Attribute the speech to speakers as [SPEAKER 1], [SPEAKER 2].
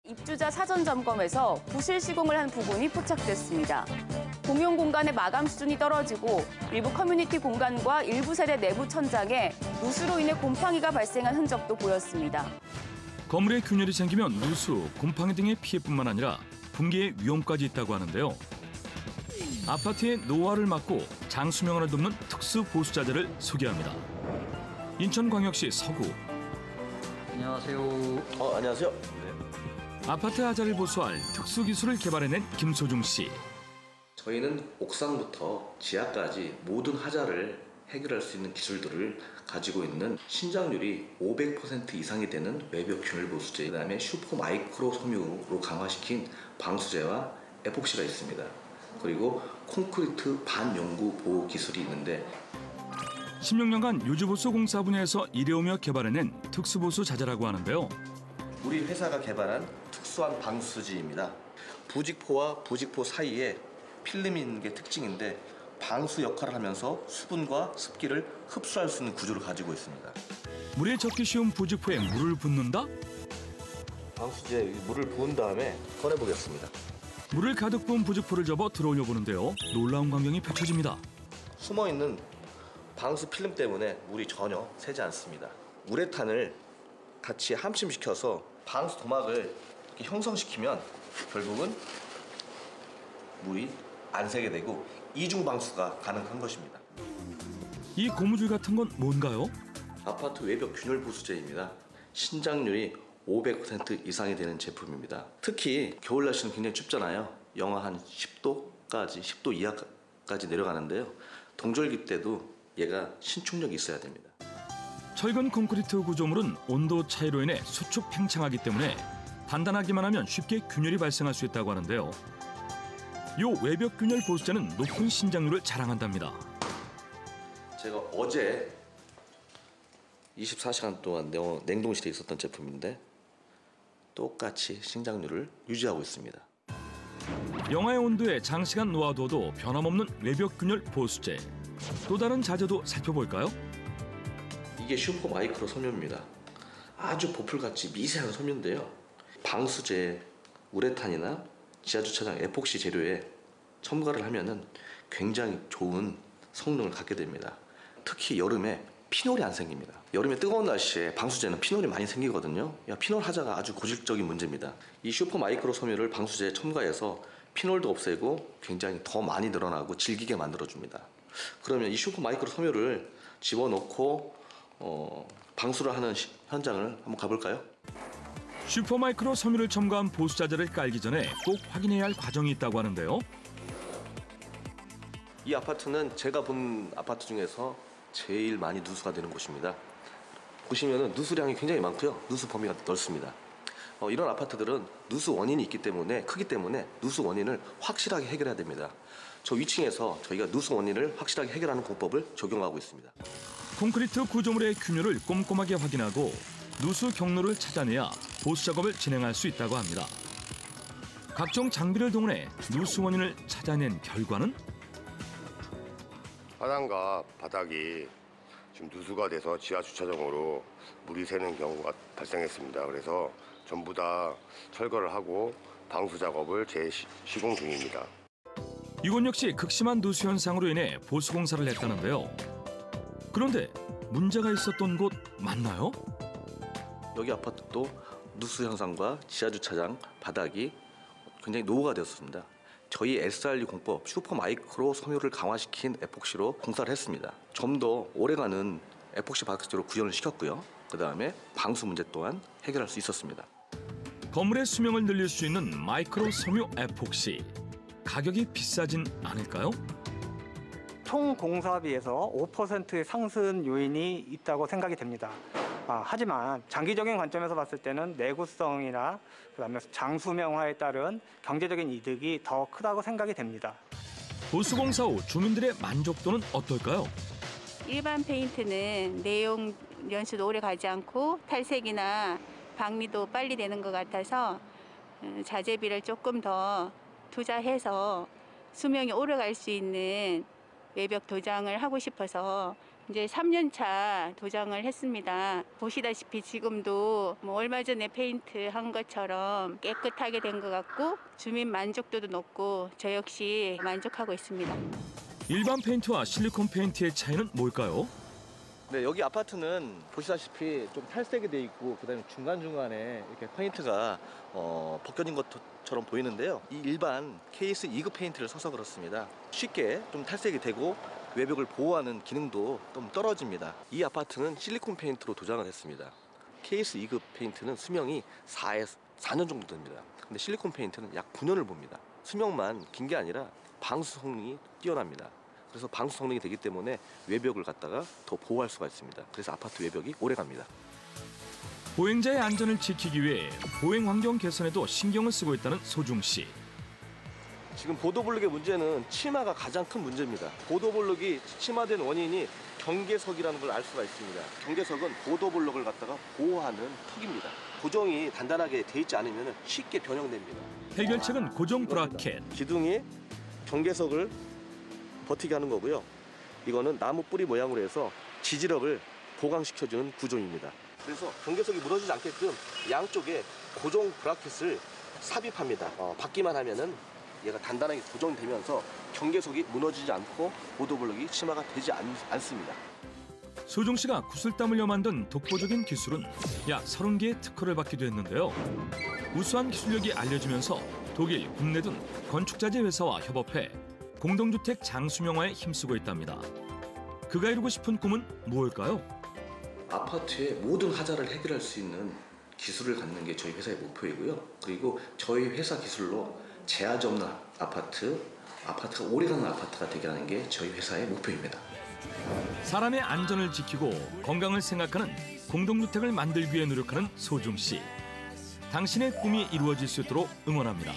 [SPEAKER 1] 입주자 사전 점검에서 부실 시공을 한 부분이 포착됐습니다. 공용 공간의 마감 수준이 떨어지고 일부 커뮤니티 공간과 일부 세대 내부 천장에 누수로 인해 곰팡이가 발생한 흔적도 보였습니다.
[SPEAKER 2] 건물에 균열이 생기면 누수, 곰팡이 등의 피해뿐만 아니라 붕괴의 위험까지 있다고 하는데요. 아파트의 노화를 막고 장수명을 돕는 특수 보수자재를 소개합니다. 인천광역시 서구.
[SPEAKER 3] 안녕하세요.
[SPEAKER 4] 안녕하세요. 네.
[SPEAKER 2] 아파트 하자를 보수할 특수 기술을 개발해낸 김소중 씨.
[SPEAKER 4] 저희는 옥상부터 지하까지 모든 하자를 해결할 수 있는 기술들을 가지고 있는 신장률이 500% 이상이 되는 외벽 균열 보수제, 그다음에 슈퍼 마이크로 섬유로 강화시킨 방수제와 에폭시가 있습니다. 그리고 콘크리트 반영구 보호 기술이 있는데
[SPEAKER 2] 16년간 유주보수 공사 분야에서 일해오며 개발해낸 특수보수 자재라고 하는데요.
[SPEAKER 4] 우리 회사가 개발한 특수한 방수지입니다. 부직포와 부직포 사이에 필름이 있는 게 특징인데 방수 역할을 하면서 수분과 습기를 흡수할 수 있는 구조를 가지고 있습니다.
[SPEAKER 2] 물에 젖기 쉬운 부직포에 물을 붓는다?
[SPEAKER 4] 방수지에 물을 부은 다음에 꺼내보겠습니다.
[SPEAKER 2] 물을 가득 부은 부직포를 접어 들어올려 보는데요. 놀라운 광경이 펼쳐집니다.
[SPEAKER 4] 숨어있는 방수 필름 때문에 물이 전혀 새지 않습니다. 우레탄을 같이 함침시켜서 방수 도막을 이렇게 형성시키면 결국은 물이 안 새게 되고 이중 방수가 가능한 것입니다.
[SPEAKER 2] 이 고무줄 같은 건 뭔가요?
[SPEAKER 4] 아파트 외벽 균열 보수제입니다. 신장률이 500% 이상이 되는 제품입니다. 특히 겨울 날씨는 굉장히 춥잖아요. 영하 한 10도까지, 10도 이하까지 내려가는데요. 동절기 때도 얘가 신축력이 있어야 됩니다.
[SPEAKER 2] 철근 콘크리트 구조물은 온도 차이로 인해 수축 팽창하기 때문에 단단하기만 하면 쉽게 균열이 발생할 수 있다고 하는데요. 요 외벽 균열 보수제는 높은 신장률을 자랑한답니다.
[SPEAKER 4] 제가 어제 24시간 동안 냉동실에 있었던 제품인데 똑같이 신장률을 유지하고 있습니다.
[SPEAKER 2] 영하의 온도에 장시간 놓아둬도 변함없는 외벽 균열 보수제. 또 다른 자재도 살펴볼까요?
[SPEAKER 4] 이게 슈퍼 마이크로 섬유입니다. 아주 보풀같이 미세한 섬유인데요. 방수제, 우레탄이나 지하주차장 에폭시 재료에 첨가를 하면은 굉장히 좋은 성능을 갖게 됩니다. 특히 여름에 피놀이 안 생깁니다. 여름에 뜨거운 날씨에 방수제는 피놀이 많이 생기거든요. 피놀 하자가 아주 고질적인 문제입니다. 이 슈퍼 마이크로 섬유를 방수제에 첨가해서 피놀도 없애고 굉장히 더 많이 늘어나고 질기게 만들어줍니다. 그러면 이 슈퍼 마이크로 섬유를 집어넣고 방수를 하는 현장을 한번 가볼까요?
[SPEAKER 2] 슈퍼마이크로 섬유를 첨가한 보수자재를 깔기 전에 꼭 확인해야 할 과정이 있다고 하는데요.
[SPEAKER 4] 이 아파트는 제가 본 아파트 중에서 제일 많이 누수가 되는 곳입니다. 보시면은 누수량이 굉장히 많고요. 누수 범위가 넓습니다. 이런 아파트들은 누수 원인이 있기 때문에 크기 때문에 누수 원인을 확실하게 해결해야 됩니다. 저 위층에서 저희가 누수 원인을 확실하게 해결하는 공법을 적용하고 있습니다.
[SPEAKER 2] 콘크리트 구조물의 균열을 꼼꼼하게 확인하고 누수 경로를 찾아내야 보수 작업을 진행할 수 있다고 합니다. 각종 장비를 동원해 누수 원인을 찾아낸 결과는
[SPEAKER 5] 화단과 바닥이 지금 누수가 돼서 지하 주차장으로 물이 새는 경우가 발생했습니다. 그래서 전부 다 철거를 하고 방수 작업을 재시공 중입니다.
[SPEAKER 2] 이곳 역시 극심한 누수 현상으로 인해 보수 공사를 했다는데요. 그런데 문제가 있었던 곳 맞나요?
[SPEAKER 4] 여기 아파트도 누수 현상과 지하주차장 바닥이 굉장히 노후가 되었습니다. 저희 SRE 공법 슈퍼 마이크로 섬유를 강화시킨 에폭시로 공사를 했습니다. 좀 더 오래가는 에폭시 방수제로 구현을 시켰고요. 그 다음에 방수 문제 또한 해결할 수 있었습니다.
[SPEAKER 2] 건물의 수명을 늘릴 수 있는 마이크로 섬유 에폭시. 가격이 비싸진 않을까요?
[SPEAKER 3] 총 공사비에서 5%의 상승 요인이 있다고 생각이 됩니다. 하지만 장기적인 관점에서 봤을 때는 내구성이나 그다음에 장수명화에 따른 경제적인 이득이 더 크다고 생각이 됩니다.
[SPEAKER 2] 보수공사 후 주민들의 만족도는 어떨까요?
[SPEAKER 6] 일반 페인트는 내용 연수도 오래 가지 않고 탈색이나 박리도 빨리 되는 것 같아서 자재비를 조금 더 투자해서 수명이 오래 갈 수 있는 외벽 도장을 하고 싶어서 이제 3년 차 도장을 했습니다. 보시다시피 지금도 얼마 전에 페인트 한 것처럼 깨끗하게 된 것 같고 주민 만족도도 높고 저 역시 만족하고 있습니다.
[SPEAKER 2] 일반 페인트와 실리콘 페인트의 차이는 뭘까요?
[SPEAKER 7] 네, 여기 아파트는 보시다시피 좀 탈색이 돼 있고 그다음에 중간중간에 이렇게 페인트가 벗겨진 것처럼 보이는데요. 이 일반 KS 2급 페인트를 써서 그렇습니다. 쉽게 좀 탈색이 되고 외벽을 보호하는 기능도 좀 떨어집니다. 이 아파트는 실리콘 페인트로 도장을 했습니다. KS 2급 페인트는 수명이 4년 정도 됩니다. 근데 실리콘 페인트는 약 9년을 봅니다. 수명만 긴 게 아니라 방수 성능이 뛰어납니다. 그래서 방수 성능이 되기 때문에 외벽을 갖다가 더 보호할 수가 있습니다. 그래서 아파트 외벽이 오래 갑니다.
[SPEAKER 2] 보행자의 안전을 지키기 위해 보행 환경 개선에도 신경을 쓰고 있다는 소중 씨.
[SPEAKER 7] 지금 보도블록의 문제는 치마가 가장 큰 문제입니다. 보도블록이 침하된 원인이 경계석이라는 걸 알 수가 있습니다. 경계석은 보도블록을 갖다가 보호하는 턱입니다. 고정이 단단하게 돼 있지 않으면 쉽게 변형됩니다.
[SPEAKER 2] 해결책은 고정 브라켓.
[SPEAKER 7] 기둥이 경계석을 버티게 하는 거고요. 이거는 나무 뿌리 모양으로 해서 지지력을 보강시켜주는 구조입니다. 그래서 경계석이 무너지지 않게끔 양쪽에 고정 브라켓을 삽입합니다. 받기만 하면은 얘가 단단하게 고정되면서 경계석이 무너지지 않고 보도블록이 침하가 되지 않습니다.
[SPEAKER 2] 소중 씨가 구슬땀 흘려 만든 독보적인 기술은 약 30개의 특허를 받기도 했는데요. 우수한 기술력이 알려지면서 독일, 국내 등 건축자재 회사와 협업해 공동주택 장수명화에 힘쓰고 있답니다. 그가 이루고 싶은 꿈은 무엇일까요?
[SPEAKER 4] 아파트의 모든 하자를 해결할 수 있는 기술을 갖는 게 저희 회사의 목표이고요. 그리고 저희 회사 기술로 제한이 없는 아파트가 오래가는 아파트가 되게 하는 게 저희 회사의 목표입니다.
[SPEAKER 2] 사람의 안전을 지키고 건강을 생각하는 공동주택을 만들기 위해 노력하는 소중 씨. 당신의 꿈이 이루어질 수 있도록 응원합니다.